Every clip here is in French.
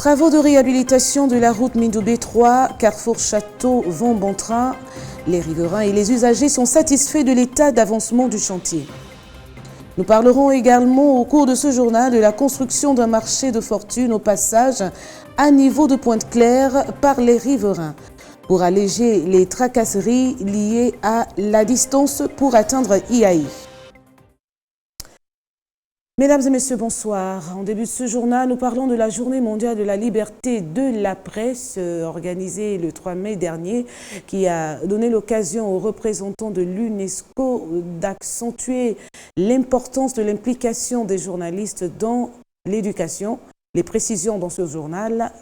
Travaux de réhabilitation de la route Mindoubé 3, Carrefour Château vont bon train. Les riverains et les usagers sont satisfaits de l'état d'avancement du chantier. Nous parlerons également au cours de ce journal de la construction d'un marché de fortune au passage à niveau de Pointe-Claire par les riverains pour alléger les tracasseries liées à la distance pour atteindre IAI. Mesdames et messieurs, bonsoir. En début de ce journal, nous parlons de la Journée mondiale de la liberté de la presse organisée le 3 mai dernier qui a donné l'occasion aux représentants de l'UNESCO d'accentuer l'importance de l'implication des journalistes dans l'éducation. Les précisions dans ce journal,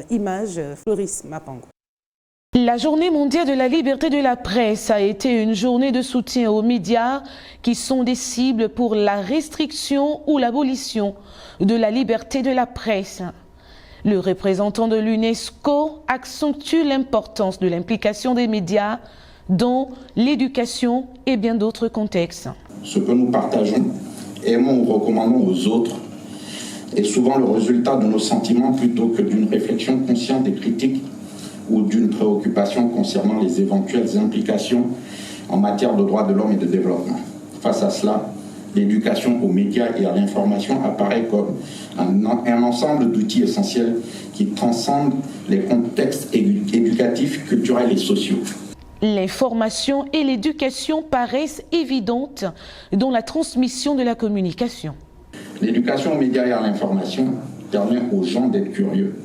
images Floris Mapango. La Journée mondiale de la liberté de la presse a été une journée de soutien aux médias qui sont des cibles pour la restriction ou l'abolition de la liberté de la presse. Le représentant de l'UNESCO accentue l'importance de l'implication des médias dans l'éducation et bien d'autres contextes. Ce que nous partageons, aimons ou recommandons aux autres est souvent le résultat de nos sentiments plutôt que d'une réflexion consciente et critique ou d'une préoccupation concernant les éventuelles implications en matière de droits de l'homme et de développement. Face à cela, l'éducation aux médias et à l'information apparaît comme un ensemble d'outils essentiels qui transcendent les contextes éducatifs, culturels et sociaux. L'information et l'éducation paraissent évidentes dans la transmission de la communication. L'éducation aux médias et à l'information permet aux gens d'être curieux,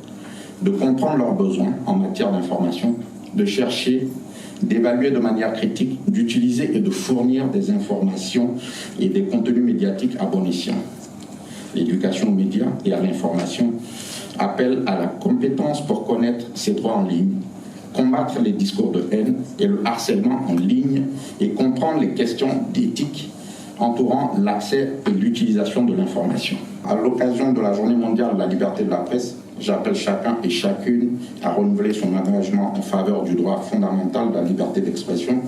de comprendre leurs besoins en matière d'information, de chercher, d'évaluer de manière critique, d'utiliser et de fournir des informations et des contenus médiatiques à bon escient. L'éducation aux médias et à l'information appelle à la compétence pour connaître ses droits en ligne, combattre les discours de haine et le harcèlement en ligne et comprendre les questions d'éthique entourant l'accès et l'utilisation de l'information. À l'occasion de la Journée mondiale de la liberté de la presse, j'appelle chacun et chacune à renouveler son engagement en faveur du droit fondamental de la liberté d'expression,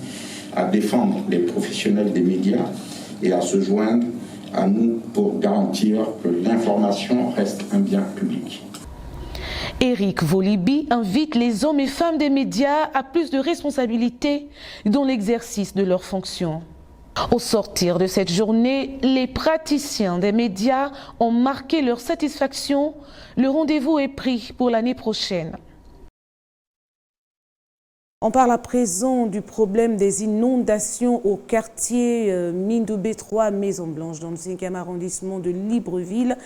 à défendre les professionnels des médias et à se joindre à nous pour garantir que l'information reste un bien public. Éric Volibi invite les hommes et femmes des médias à plus de responsabilités dans l'exercice de leurs fonctions. Au sortir de cette journée, les praticiens des médias ont marqué leur satisfaction. Le rendez-vous est pris pour l'année prochaine. On parle à présent du problème des inondations au quartier Mindoubé 3, Maison Blanche, dans le 5e arrondissement de Libreville.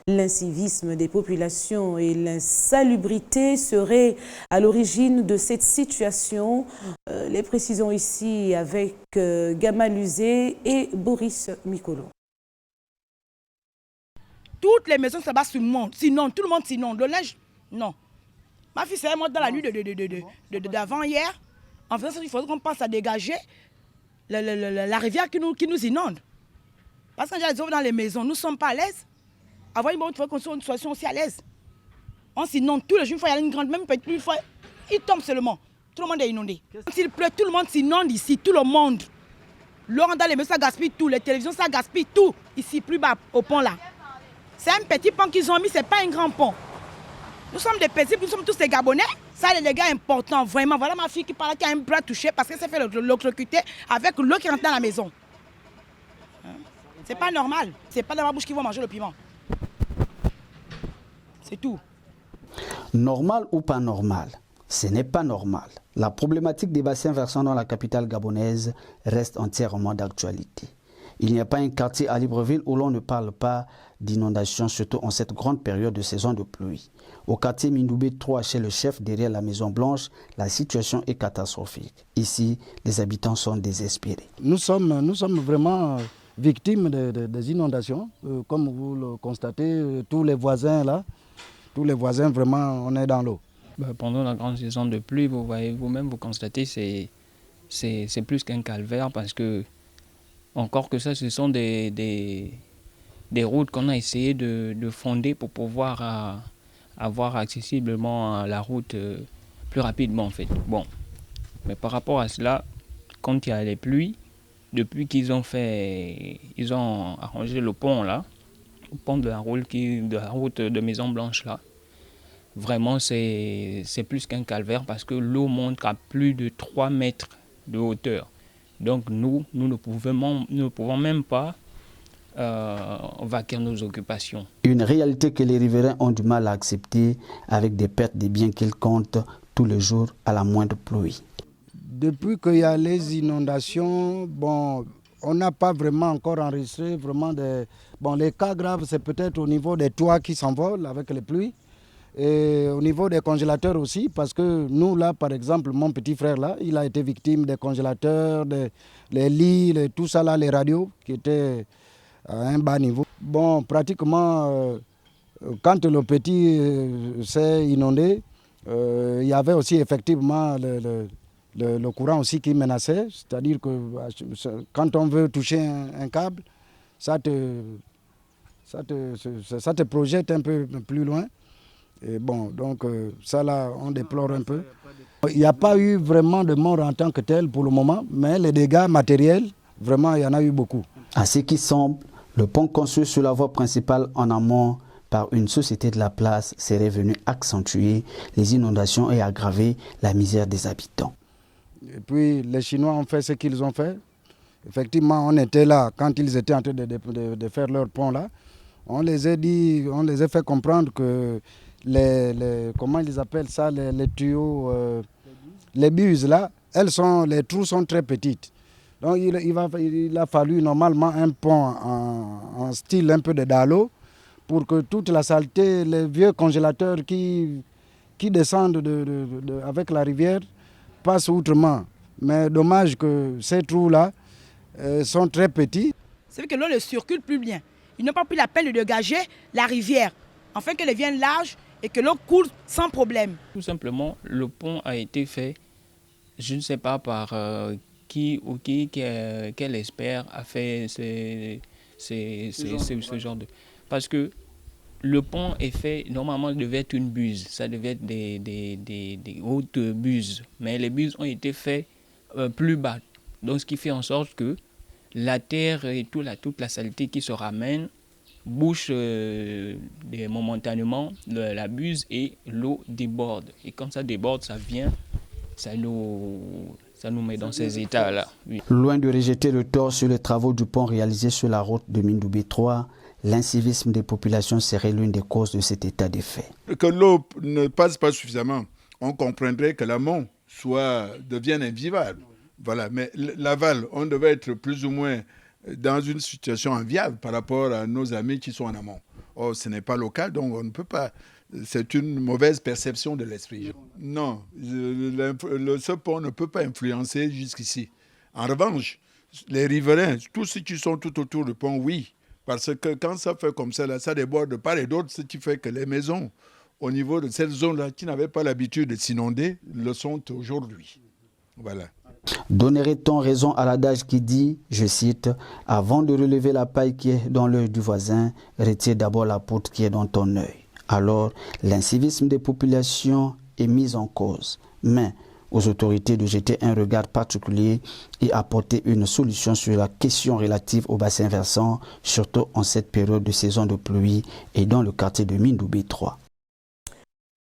L'incivisme des populations et l'insalubrité seraient à l'origine de cette situation. Les précisions ici avec Gamal Uzé et Boris Mikolo. Toutes les maisons se battent sur le monde, sinon tout le monde s'inonde. Le linge, non. Ma fille s'est morte dans la nuit d'avant-hier. En faisant ça, il faudrait qu'on passe à dégager la rivière qui nous inonde. Parce que quand les eaux dans les maisons, nous ne sommes pas à l'aise. Avant, il faut qu'on soit une situation aussi à l'aise. On s'inonde tous les jours, il faut y aller une grande, même petite, une fois, il tombe seulement. Tout le monde est inondé. S'il pleut, tout le monde s'inonde ici, tout le monde. L'eau dans les maisons, ça gaspille tout. Les télévisions, ça gaspille tout. Ici, plus bas, au pont là. C'est un petit pont qu'ils ont mis, ce n'est pas un grand pont. Nous sommes des paisibles, nous sommes tous des Gabonais. Ça, les dégâts importants, vraiment. Voilà ma fille qui parle, qui a un bras touché parce qu'elle s'est fait l'électrocuter avec l'eau qui rentre dans la maison. C'est pas normal. C'est pas dans ma bouche qu'ils vont manger le piment. C'est tout. Normal ou pas normal? Ce n'est pas normal. La problématique des bassins versants dans la capitale gabonaise reste entièrement d'actualité. Il n'y a pas un quartier à Libreville où l'on ne parle pas d'inondations, surtout en cette grande période de saison de pluie. Au quartier Mindoubé 3, chez le chef derrière la Maison Blanche, la situation est catastrophique. Ici, les habitants sont désespérés. Nous sommes vraiment victimes des inondations. Comme vous le constatez, tous les voisins vraiment, on est dans l'eau. Pendant la grande saison de pluie, vous voyez vous-même, vous constatez, c'est plus qu'un calvaire parce que encore que ça, ce sont des routes qu'on a essayé de fonder pour pouvoir avoir accessiblement la route plus rapidement en fait. Bon, mais par rapport à cela, quand il y a les pluies, depuis qu'ils ont arrangé le pont là, le pont de la route de Maison Blanche là, vraiment c'est plus qu'un calvaire parce que l'eau monte à plus de 3 mètres de hauteur. Donc nous ne pouvons même pas vaquer nos occupations. Une réalité que les riverains ont du mal à accepter avec des pertes de biens qu'ils comptent tous les jours à la moindre pluie. Depuis qu'il y a les inondations, bon, on n'a pas vraiment encore enregistré vraiment des... Bon, les cas graves, c'est peut-être au niveau des toits qui s'envolent avec les pluies. Et au niveau des congélateurs aussi, parce que nous, là, par exemple, mon petit frère, là, il a été victime des congélateurs, les lits, tout ça, là, les radios, qui étaient à un bas niveau. Bon, pratiquement, quand le petit s'est inondé, il y avait aussi effectivement le courant aussi qui menaçait. C'est-à-dire que quand on veut toucher un câble, ça te projette un peu plus loin. Et bon, donc ça là, on déplore un peu. Il n'y a pas eu vraiment de mort en tant que tel pour le moment, mais les dégâts matériels, vraiment, il y en a eu beaucoup. À ce qui semble, le pont construit sur la voie principale en amont par une société de la place serait venu accentuer les inondations et aggraver la misère des habitants. Et puis les Chinois ont fait ce qu'ils ont fait. Effectivement, on était là quand ils étaient en train de faire leur pont là. On les a dit, on les a fait comprendre que comment ils appellent ça, les tuyaux, les buses là, les trous sont très petites. Donc il a fallu normalement un pont en style un peu de Dalo pour que toute la saleté, les vieux congélateurs qui descendent avec la rivière passent outrement. Mais dommage que ces trous là sont très petits. C'est vrai que l'eau ne circule plus bien. Ils n'ont pas pris la peine de dégager la rivière, afin qu'elle devienne large et que l'eau coule sans problème. Tout simplement, le pont a été fait, je ne sais pas par quel expert a fait ce genre de... Parce que le pont est fait, normalement, il devait être une buse, ça devait être des hautes buses, mais les buses ont été faites plus bas. Donc, ce qui fait en sorte que la terre et toute la saleté qui se ramène bouche momentanément la buse et l'eau déborde. Et quand ça déborde, ça nous met dans ces états-là. Oui. Loin de rejeter le tort sur les travaux du pont réalisés sur la route de Mindoubé 3, l'incivisme des populations serait l'une des causes de cet état de fait. Que l'eau ne passe pas suffisamment, on comprendrait que l'amont devienne invivable. Voilà. Mais l'aval, on devait être plus ou moins dans une situation enviable par rapport à nos amis qui sont en amont. Or, ce n'est pas le cas, donc on ne peut pas. C'est une mauvaise perception de l'esprit. Non, ce pont ne peut pas influencer jusqu'ici. En revanche, les riverains, tous ceux qui sont tout autour du pont, oui. Parce que quand ça fait comme ça, là, ça déborde de part et d'autre, ce qui fait que les maisons, au niveau de cette zone-là, qui n'avaient pas l'habitude de s'inonder, le sont aujourd'hui. Voilà. Donnerait-on raison à l'adage qui dit, je cite, « Avant de relever la paille qui est dans l'œil du voisin, retire d'abord la poutre qui est dans ton œil. » Alors, l'incivisme des populations est mis en cause. Mais aux autorités de jeter un regard particulier et apporter une solution sur la question relative au bassin versant, surtout en cette période de saison de pluie et dans le quartier de Mindoubé 3.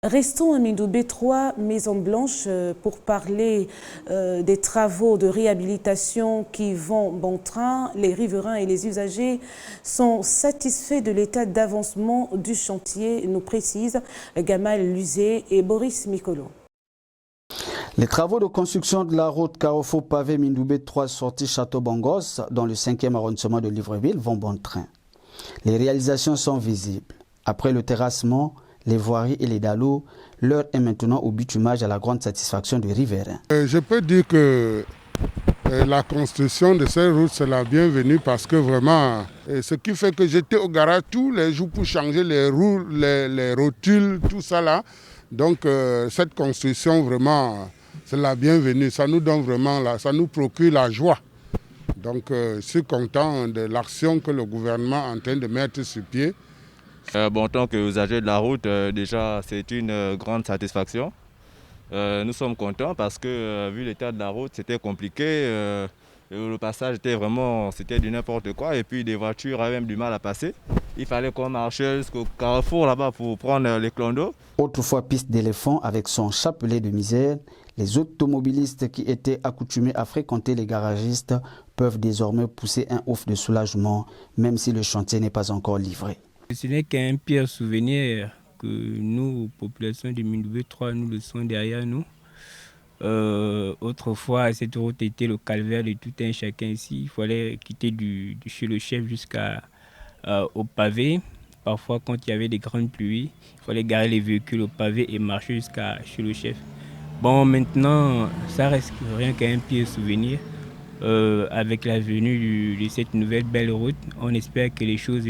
Restons à Mindoubé 3, Maison Blanche, pour parler des travaux de réhabilitation qui vont bon train. Les riverains et les usagers sont satisfaits de l'état d'avancement du chantier, nous précisent Gamal Luzé et Boris Mikolo. Les travaux de construction de la route Carrefour pavé Mindoubé 3 sortie Château-Bongos dans le 5e arrondissement de Libreville vont bon train. Les réalisations sont visibles. Après le terrassement, les voiries et les dallots, l'heure est maintenant au bitumage à la grande satisfaction des riverains. Je peux dire que la construction de cette route, c'est la bienvenue parce que vraiment, ce qui fait que j'étais au garage tous les jours pour changer les roues, les rotules, tout ça là. Donc cette construction, vraiment, c'est la bienvenue. Ça nous donne vraiment, ça nous procure la joie. Donc je suis content de l'action que le gouvernement est en train de mettre sur pied. En tant qu'usager de la route, déjà c'est une grande satisfaction. Nous sommes contents parce que vu l'état de la route, c'était compliqué. Le passage était du n'importe quoi et puis des voitures avaient même du mal à passer. Il fallait qu'on marche jusqu'au carrefour là-bas pour prendre les clandos. Autrefois piste d'éléphant avec son chapelet de misère, les automobilistes qui étaient accoutumés à fréquenter les garagistes peuvent désormais pousser un ouf de soulagement, même si le chantier n'est pas encore livré. Ce n'est qu'un pire souvenir que nous, population de Mindouvé 3, nous le sommes derrière nous. Autrefois, cette route était le calvaire de tout un chacun ici. Il fallait quitter chez le chef jusqu'au pavé. Parfois, quand il y avait des grandes pluies, il fallait garer les véhicules au pavé et marcher jusqu'à chez le chef. Bon, maintenant, ça reste rien qu'un pire souvenir. Avec la venue de cette nouvelle belle route, on espère que les choses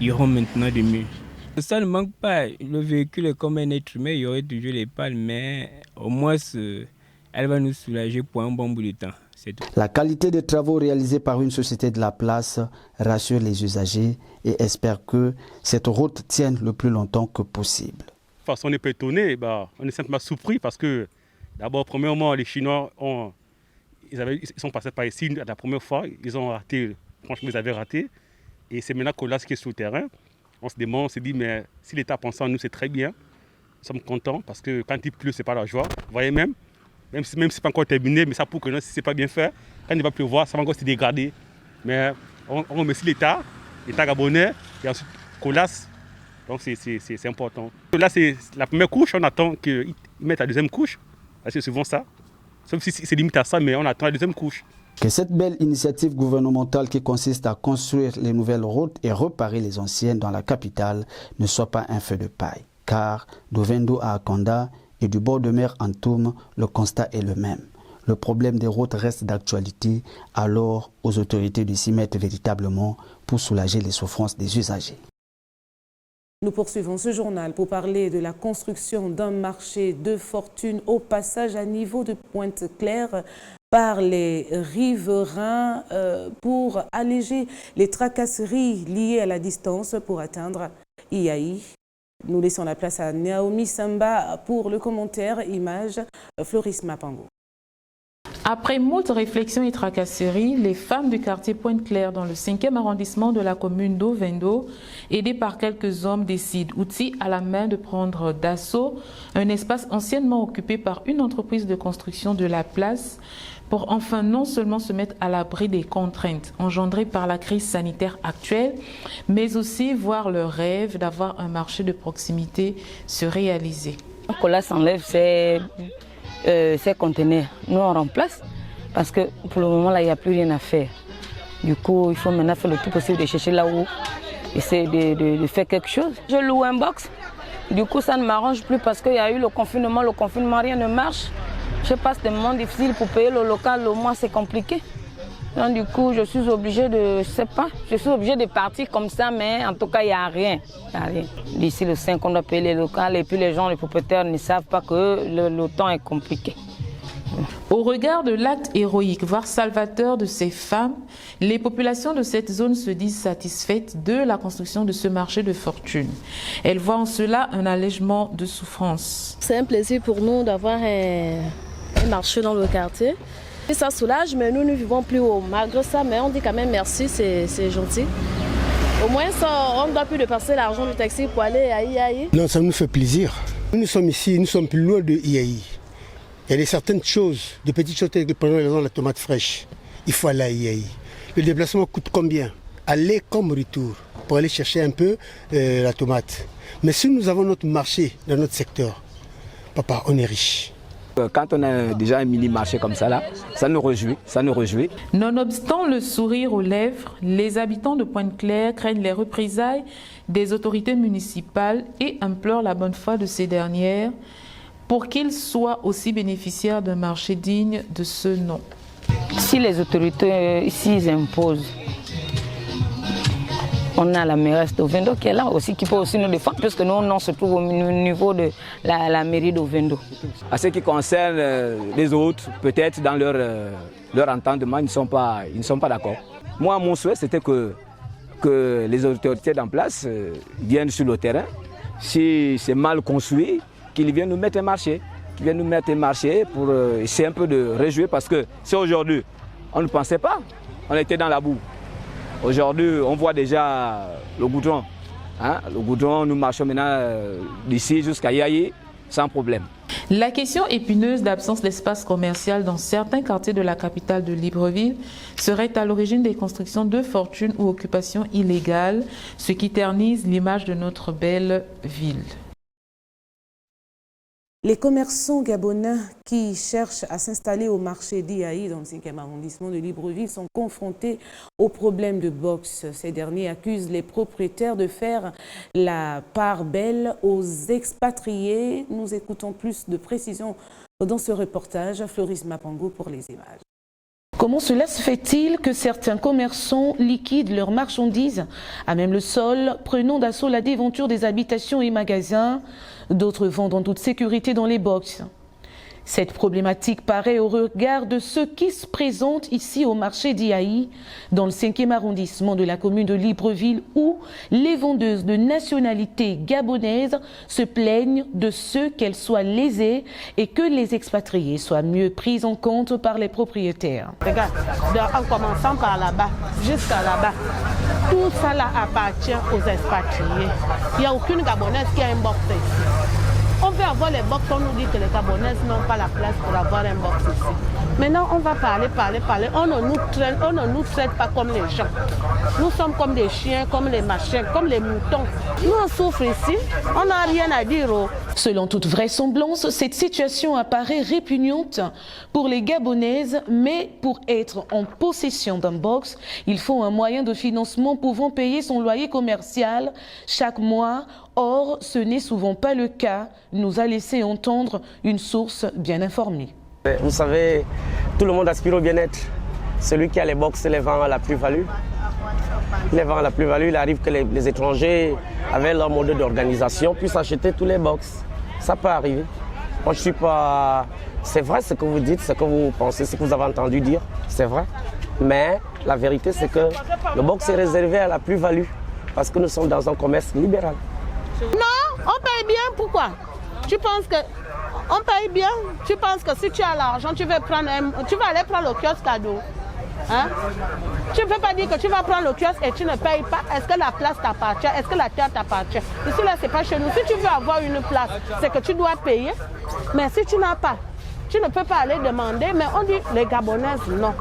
iront maintenant de mieux. Ça ne manque pas. Le véhicule est comme un être humain, il y aurait toujours les pales, mais au moins, elle va nous soulager pour un bon bout de temps. La qualité des travaux réalisés par une société de la place rassure les usagers et espère que cette route tienne le plus longtemps que possible. De toute façon, on n'est pas étonné, on est simplement surpris parce que, d'abord, premièrement, les Chinois ils sont passés par ici la première fois, ils ont raté, franchement, ils avaient raté. Et c'est maintenant Colas qui est sur le terrain. On se demande, on se dit, mais si l'État pense en nous, c'est très bien. Nous sommes contents parce que quand il pleut, c'est pas la joie. Vous voyez même si ce n'est pas encore terminé, mais ça prouve que non, si ce n'est pas bien fait, quand il va pleuvoir, ça va encore se dégrader. Mais on remercie l'État gabonais et ensuite Colas. Donc c'est important. Là, c'est la première couche, on attend qu'ils mettent la deuxième couche. C'est souvent ça. Sauf si c'est limite à ça, mais on attend la deuxième couche. Que cette belle initiative gouvernementale qui consiste à construire les nouvelles routes et réparer les anciennes dans la capitale ne soit pas un feu de paille. Car d'Ovendo à Akonda et du bord de mer en Toum, le constat est le même. Le problème des routes reste d'actualité, alors aux autorités de s'y mettre véritablement pour soulager les souffrances des usagers. Nous poursuivons ce journal pour parler de la construction d'un marché de fortune au passage à niveau de Pointe-Claire par les riverains pour alléger les tracasseries liées à la distance pour atteindre Iaï. Nous laissons la place à Naomi Samba pour le commentaire, image Floris Mapango. Après moult réflexions et tracasseries, les femmes du quartier Pointe-Claire dans le 5e arrondissement de la commune d'Ovendo, aidées par quelques hommes, décident, outils à la main, de prendre d'assaut un espace anciennement occupé par une entreprise de construction de la place pour enfin non seulement se mettre à l'abri des contraintes engendrées par la crise sanitaire actuelle, mais aussi voir leur rêve d'avoir un marché de proximité se réaliser. Colas s'enlève ces conteneurs. Nous, on remplace parce que pour le moment, là, il n'y a plus rien à faire. Du coup, il faut maintenant faire le tout possible de chercher là où essayer de faire quelque chose. Je loue un box. Du coup, ça ne m'arrange plus parce qu'il y a eu le confinement, rien ne marche. Je passe des moments difficiles pour payer le local, au moins c'est compliqué. Donc du coup, je suis obligée de partir comme ça, mais en tout cas, il n'y a rien. D'ici le 5, on doit payer les locales et puis les propriétaires ne savent pas que le temps est compliqué. Au regard de l'acte héroïque, voire salvateur de ces femmes, les populations de cette zone se disent satisfaites de la construction de ce marché de fortune. Elles voient en cela un allègement de souffrance. C'est un plaisir pour nous d'avoir un marché dans le quartier. Et ça soulage, mais nous ne vivons plus haut. Malgré ça, mais on dit quand même merci, c'est gentil. Au moins, ça, on ne doit plus dépenser l'argent du taxi pour aller à Iaï. Non, ça nous fait plaisir. Nous sommes ici, nous sommes plus loin de Iaï. Il y a certaines choses, des petites choses telles que par exemple la tomate fraîche. Il faut aller à Iaï. Le déplacement coûte combien? Aller comme retour pour aller chercher un peu la tomate. Mais si nous avons notre marché dans notre secteur, papa, on est riche. Quand on a déjà un mini-marché comme ça, là, ça nous réjouit. Nonobstant le sourire aux lèvres, les habitants de Pointe-Claire craignent les représailles des autorités municipales et implorent la bonne foi de ces dernières pour qu'ils soient aussi bénéficiaires d'un marché digne de ce nom. Si les autorités ici imposent, on a la mairesse d'Ovendo qui est là aussi, qui peut aussi nous défendre, puisque nous, on se trouve au niveau de la mairie d'Ovendo. À ce qui concerne les autres, peut-être dans leur entendement, ils ne sont pas d'accord. Moi, mon souhait, c'était que les autorités en place viennent sur le terrain. Si c'est mal construit, qu'ils viennent nous mettre un marché. Pour essayer un peu de réjouir, parce que si aujourd'hui, on ne pensait pas, on était dans la boue. Aujourd'hui, on voit déjà le goudron. Hein? Le goudron, nous marchons maintenant d'ici jusqu'à Yayi sans problème. La question épineuse d'absence d'espace commercial dans certains quartiers de la capitale de Libreville serait à l'origine des constructions de fortune ou occupations illégales, ce qui ternise l'image de notre belle ville. Les commerçants gabonais qui cherchent à s'installer au marché d'Iaï dans le 5e arrondissement de Libreville sont confrontés aux problèmes de boxe. Ces derniers accusent les propriétaires de faire la part belle aux expatriés. Nous écoutons plus de précisions dans ce reportage. Floris Mapango pour les images. Comment cela se fait-il que certains commerçants liquident leurs marchandises à même le sol, prenant d'assaut la déventure des habitations et magasins? D'autres vendent en toute sécurité dans les box. Cette problématique paraît au regard de ce qui se présente ici au marché d'Iaï, dans le 5e arrondissement de la commune de Libreville, où les vendeuses de nationalité gabonaise se plaignent de ce qu'elles soient lésées et que les expatriés soient mieux pris en compte par les propriétaires. Regarde, en commençant par là-bas jusqu'à là-bas, tout ça là appartient aux expatriés. Il n'y a aucune gabonaise qui a un box ici. On veut avoir les box, on nous dit que les Gabonaises n'ont pas la place pour avoir un box ici. Maintenant, on va parler. On ne nous traite pas comme les gens. Nous sommes comme des chiens, comme les machins, comme les moutons. Nous, on souffre ici, on n'a rien à dire. Selon toute vraisemblance, cette situation apparaît répugnante pour les Gabonaises, mais pour être en possession d'un box, il faut un moyen de financement pouvant payer son loyer commercial chaque mois. Or, ce n'est souvent pas le cas, nous a laissé entendre une source bien informée. Vous savez, tout le monde aspire au bien-être. Celui qui a les box les vend à la plus-value. Les vend à la plus-value, il arrive que les étrangers, avec leur mode d'organisation, puissent acheter tous les box. Ça peut arriver. Moi, je suis pas... C'est vrai ce que vous dites, ce que vous pensez, ce que vous avez entendu dire, c'est vrai. Mais la vérité, c'est que le box est réservé à la plus-value, parce que nous sommes dans un commerce libéral. Non, on paye bien, pourquoi? Tu penses que on paye bien? Tu penses que si tu as l'argent, tu vas aller prendre le kiosque cadeau? Hein? Tu ne peux pas dire que tu vas prendre le kiosque et tu ne payes pas. Est-ce que la place t'appartient? Est-ce que la terre t'appartient? Ici, là, ce n'est pas chez nous. Si tu veux avoir une place, c'est que tu dois payer. Mais si tu n'as pas, tu ne peux pas aller demander. Mais on dit les Gabonaises, non.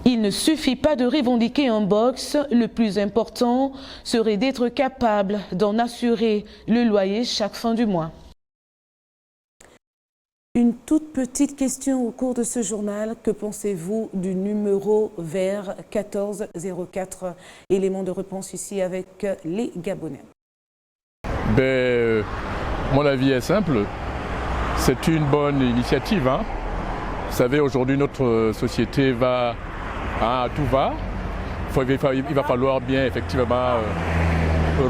Il ne suffit pas de revendiquer un box. Le plus important serait d'être capable d'en assurer le loyer chaque fin du mois. Une toute petite question au cours de ce journal. Que pensez-vous du numéro vert 1404? Élément de réponse ici avec les Gabonais. Mon avis est simple. C'est une bonne initiative. Hein. Vous savez, aujourd'hui, notre société va à tout va. Il va falloir bien, effectivement,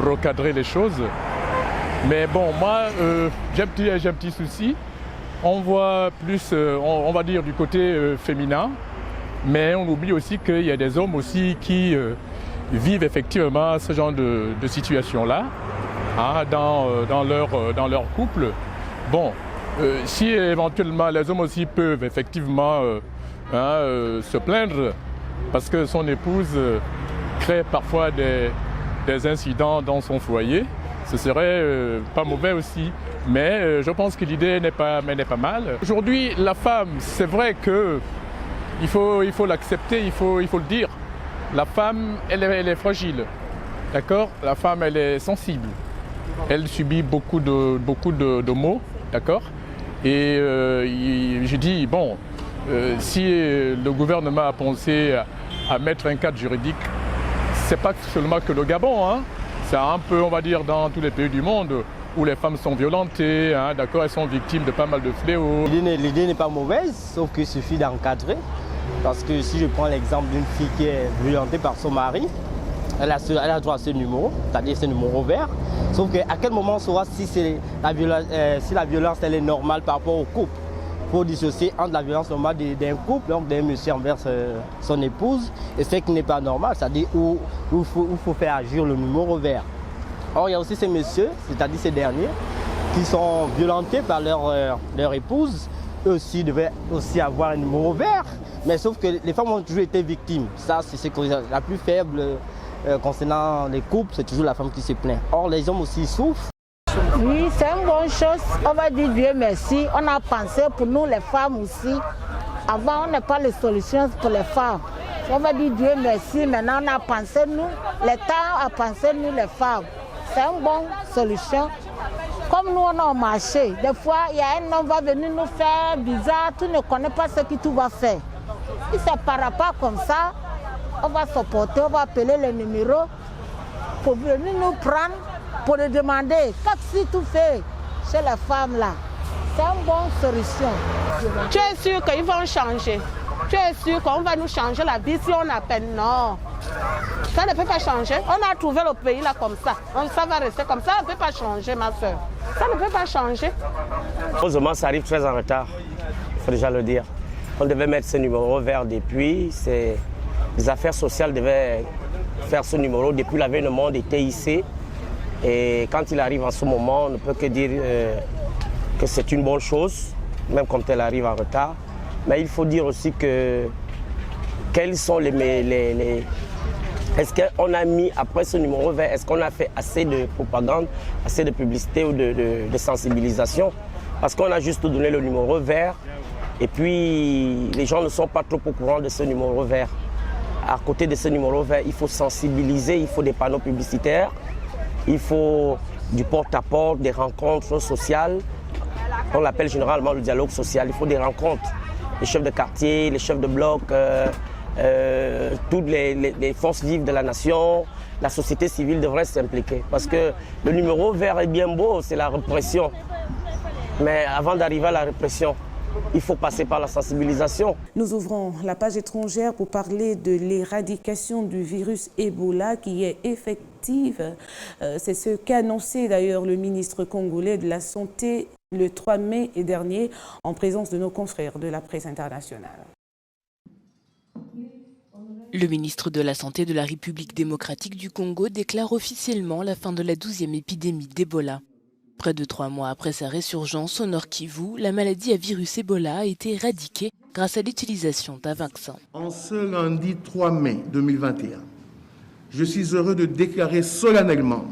recadrer les choses. Mais bon, moi, j'ai un petit souci. On voit plus, on va dire, du côté féminin, mais on oublie aussi qu'il y a des hommes aussi qui vivent effectivement ce genre de situation-là, hein, dans leur couple. Bon, si éventuellement les hommes aussi peuvent effectivement se plaindre parce que son épouse crée parfois des incidents dans son foyer, ce serait pas mauvais aussi. Mais je pense que l'idée n'est pas mal. Aujourd'hui, la femme, c'est vrai qu'il faut l'accepter, il faut le dire. La femme, elle est fragile, d'accord? La femme, elle est sensible. Elle subit beaucoup de maux, d'accord? Et je dis, bon, si le gouvernement a pensé à mettre un cadre juridique, c'est pas seulement que le Gabon, hein. C'est un peu, on va dire, dans tous les pays du monde où les femmes sont violentées, hein, d'accord, elles sont victimes de pas mal de fléaux. L'idée n'est pas mauvaise, sauf qu'il suffit d'encadrer. Parce que si je prends l'exemple d'une fille qui est violentée par son mari, elle a droit à ce numéro, c'est-à-dire ce numéro vert. Sauf qu'à quel moment on saura si la violence elle est normale par rapport au couple. Il faut dissocier entre la violence normale d'un couple, donc d'un monsieur envers son épouse, et ce qui n'est pas normal, c'est-à-dire où il faut faire agir le numéro vert. Or, il y a aussi ces messieurs, c'est-à-dire ces derniers, qui sont violentés par leur épouse. Eux aussi devaient aussi avoir un numéro vert. Mais sauf que les femmes ont toujours été victimes. Ça, c'est la plus faible concernant les couples, c'est toujours la femme qui se plaint. Or, les hommes aussi souffrent. Oui, c'est une bonne chose. On va dire Dieu merci. On a pensé pour nous les femmes aussi. Avant, on n'a pas les solutions pour les femmes. On va dire Dieu merci. Maintenant, on a pensé nous. L'État a pensé nous les femmes. C'est une bonne solution. Comme nous, on a au marché. Des fois, il y a un homme qui va venir nous faire bizarre. Tu ne connais pas ce que tu vas faire. Il ne se parle pas comme ça. On va se porter, on va appeler les numéros pour venir nous prendre, pour nous demander qu'est-ce que tu fais chez les femmes là. C'est une bonne solution. Tu es sûr qu'ils vont changer? Tu es sûr qu'on va nous changer la vie si on appelle? Non. Ça ne peut pas changer. On a trouvé le pays là comme ça. Ça va rester comme ça. Ça ne peut pas changer, ma soeur. Ça ne peut pas changer. Heureusement, ça arrive très en retard. Il faut déjà le dire. On devait mettre ce numéro vert depuis. Les affaires sociales devaient faire ce numéro depuis l'avènement des TIC. Et quand il arrive en ce moment, on ne peut que dire que c'est une bonne chose, même quand elle arrive en retard. Mais il faut dire aussi que quels sont est-ce qu'on a mis après ce numéro vert, est-ce qu'on a fait assez de propagande, assez de publicité ou de sensibilisation? Parce qu'on a juste donné le numéro vert et puis les gens ne sont pas trop au courant de ce numéro vert. À côté de ce numéro vert, il faut sensibiliser, il faut des panneaux publicitaires, il faut du porte-à-porte, des rencontres sociales. On l'appelle généralement le dialogue social. Il faut des rencontres. Les chefs de quartier, les chefs de bloc, toutes les forces vives de la nation, la société civile devrait s'impliquer. Parce que le numéro vert est bien beau, c'est la répression. Mais avant d'arriver à la répression, il faut passer par la sensibilisation. Nous ouvrons la page étrangère pour parler de l'éradication du virus Ebola qui est effective. C'est ce qu'a annoncé d'ailleurs le ministre congolais de la Santé le 3 mai dernier en présence de nos confrères de la presse internationale. Le ministre de la Santé de la République démocratique du Congo déclare officiellement la fin de la 12e épidémie d'Ebola. Près de 3 mois après sa résurgence au Nord Kivu, la maladie à virus Ebola a été éradiquée grâce à l'utilisation d'un vaccin. En ce lundi 3 mai 2021, je suis heureux de déclarer solennellement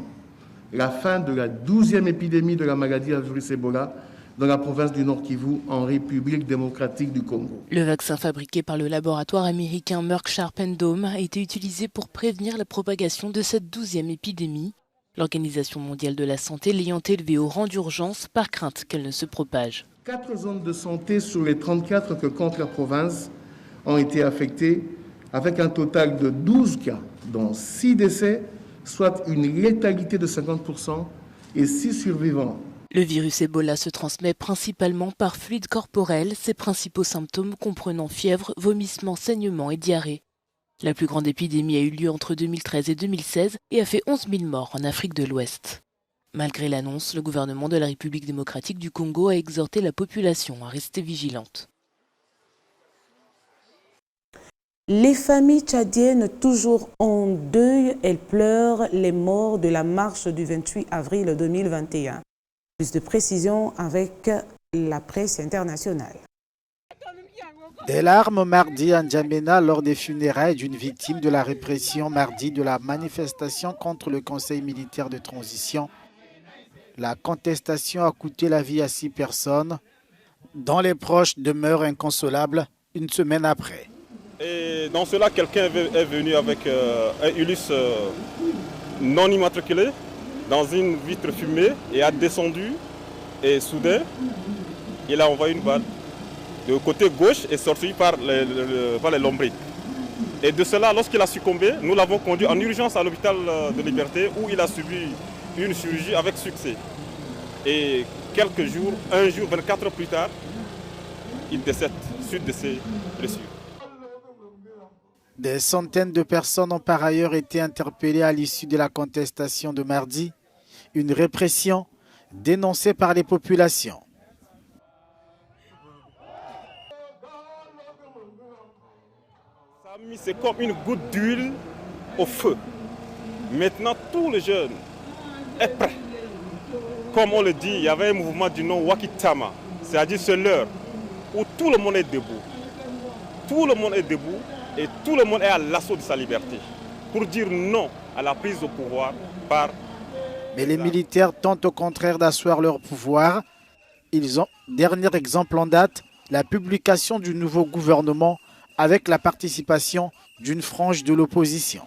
la fin de la 12e épidémie de la maladie à virus Ebola dans la province du Nord Kivu en République démocratique du Congo. Le vaccin fabriqué par le laboratoire américain Merck Sharp & Dohme a été utilisé pour prévenir la propagation de cette 12e épidémie. L'Organisation mondiale de la santé l'ayant élevée au rang d'urgence par crainte qu'elle ne se propage. 4 zones de santé sur les 34 que compte la province ont été affectées avec un total de 12 cas, dont 6 décès, soit une létalité de 50% et 6 survivants. Le virus Ebola se transmet principalement par fluide corporel, ses principaux symptômes comprenant fièvre, vomissements, saignements et diarrhée. La plus grande épidémie a eu lieu entre 2013 et 2016 et a fait 11 000 morts en Afrique de l'Ouest. Malgré l'annonce, le gouvernement de la République démocratique du Congo a exhorté la population à rester vigilante. Les familles tchadiennes toujours en deuil, elles pleurent les morts de la marche du 28 avril 2021. Plus de précisions avec la presse internationale. Des larmes mardi à N'Djamena lors des funérailles d'une victime de la répression mardi de la manifestation contre le Conseil militaire de transition. La contestation a coûté la vie à 6 personnes, dont les proches demeurent inconsolables une semaine après. Et dans cela, quelqu'un est venu avec un Ulysse non immatriculé dans une vitre fumée et a descendu et soudain, il a envoyé une balle de côté gauche et sorti par les lombriques. Et de cela, lorsqu'il a succombé, nous l'avons conduit en urgence à l'hôpital de Liberté où il a subi une chirurgie avec succès. Et quelques jours, 1 jour, 24 heures plus tard, il décède suite de ses blessures. Des centaines de personnes ont par ailleurs été interpellées à l'issue de la contestation de mardi, une répression dénoncée par les populations. C'est comme une goutte d'huile au feu. Maintenant, tous les jeunes sont prêts. Comme on le dit, il y avait un mouvement du nom Wakitama, c'est-à-dire c'est l'heure où tout le monde est debout. Tout le monde est debout et tout le monde est à l'assaut de sa liberté pour dire non à la prise au pouvoir par... Mais les militaires tentent au contraire d'asseoir leur pouvoir. Ils ont, dernier exemple en date, la publication du nouveau gouvernement avec la participation d'une frange de l'opposition.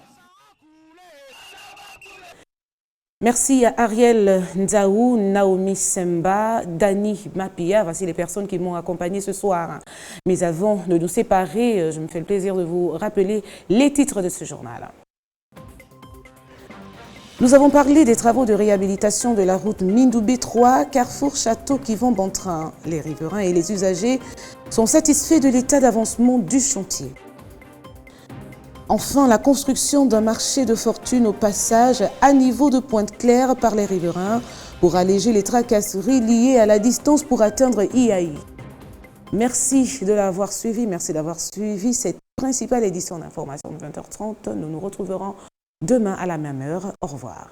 Merci à Ariel Nzaou, Naomi Semba, Dani Mapia. Voici les personnes qui m'ont accompagné ce soir. Mais avant de nous séparer, je me fais le plaisir de vous rappeler les titres de ce journal. Nous avons parlé des travaux de réhabilitation de la route Mindoubé 3, Carrefour Château qui vont bon train. Les riverains et les usagers sont satisfaits de l'état d'avancement du chantier. Enfin, la construction d'un marché de fortune au passage à niveau de Pointe-Claire par les riverains pour alléger les tracasseries liées à la distance pour atteindre IAI. Merci de l'avoir suivi, merci d'avoir suivi cette principale édition d'information de 20h30. Nous nous retrouverons demain à la même heure. Au revoir.